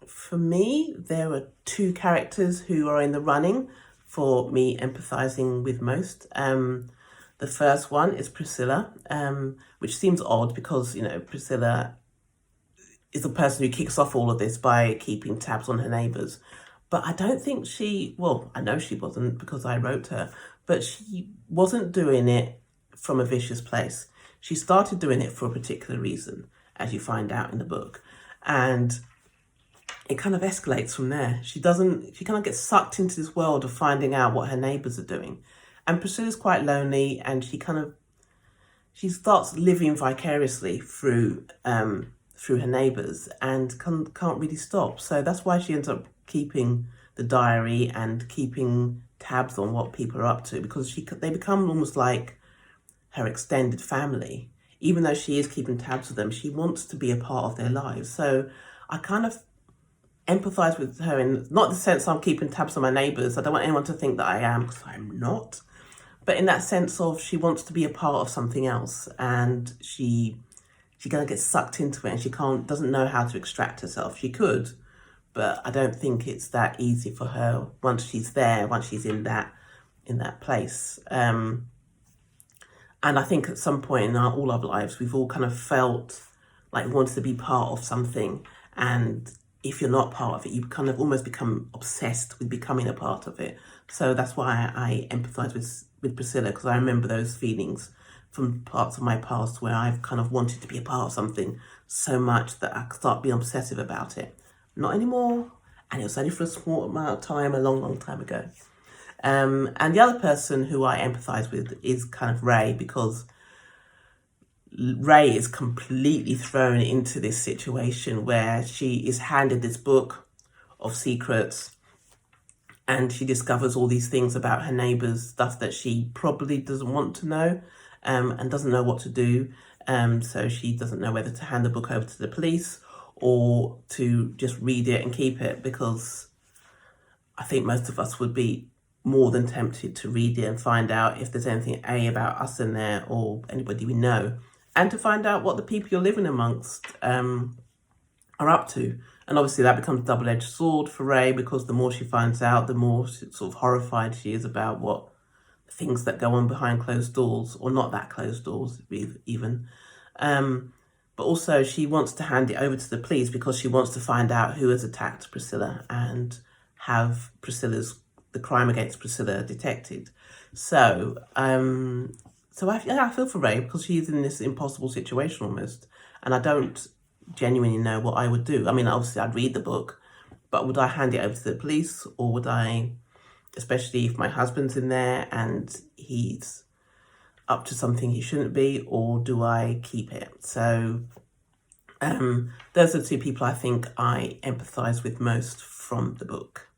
For me, there are two characters who are in the running for me empathising with most. The first one is Priscilla, which seems odd because, Priscilla is the person who kicks off all of this by keeping tabs on her neighbours. But I don't think I know she wasn't because I wrote her, but she wasn't doing it from a vicious place. She started doing it for a particular reason, as you find out in the book. And it kind of escalates from there. She kind of gets sucked into this world of finding out what her neighbours are doing. And Priscilla's quite lonely, and she starts living vicariously through her neighbours and can't really stop. So that's why she ends up keeping the diary and keeping tabs on what people are up to, because they become almost like her extended family. Even though she is keeping tabs with them, she wants to be a part of their lives. So I kind of empathise with her in not the sense I'm keeping tabs on my neighbours. I don't want anyone to think that I am, because I'm not. But in that sense of she wants to be a part of something else, and she kind of gets sucked into it, and she doesn't know how to extract herself. She could, but I don't think it's that easy for her once she's there, once she's in that place. And I think at some point in all our lives, we've all kind of felt like we wanted to be part of something, and if you're not part of it, you kind of almost become obsessed with becoming a part of it. So that's why I empathise with Priscilla, because I remember those feelings from parts of my past where I've kind of wanted to be a part of something so much that I start being obsessive about it. Not anymore, and it was only for a small amount of time, a long, long time ago. And the other person who I empathise with is kind of Ray, because Ray is completely thrown into this situation where she is handed this book of secrets, and she discovers all these things about her neighbours, stuff that she probably doesn't want to know, and doesn't know what to do. So she doesn't know whether to hand the book over to the police or to just read it and keep it, because I think most of us would be more than tempted to read it and find out if there's anything about us in there or anybody we know, and to find out what the people you're living amongst are up to. And obviously that becomes a double-edged sword for Ray, because the more she finds out, the more sort of horrified she is about what things that go on behind closed doors, or not that closed doors even. But also she wants to hand it over to the police because she wants to find out who has attacked Priscilla and have the crime against Priscilla detected. So I feel for Ray, because she's in this impossible situation almost, and I don't genuinely know what I would do. I mean, obviously I'd read the book, but would I hand it over to the police, or would I, especially if my husband's in there and he's up to something he shouldn't be, or do I keep it? So those are the two people I think I empathise with most from the book.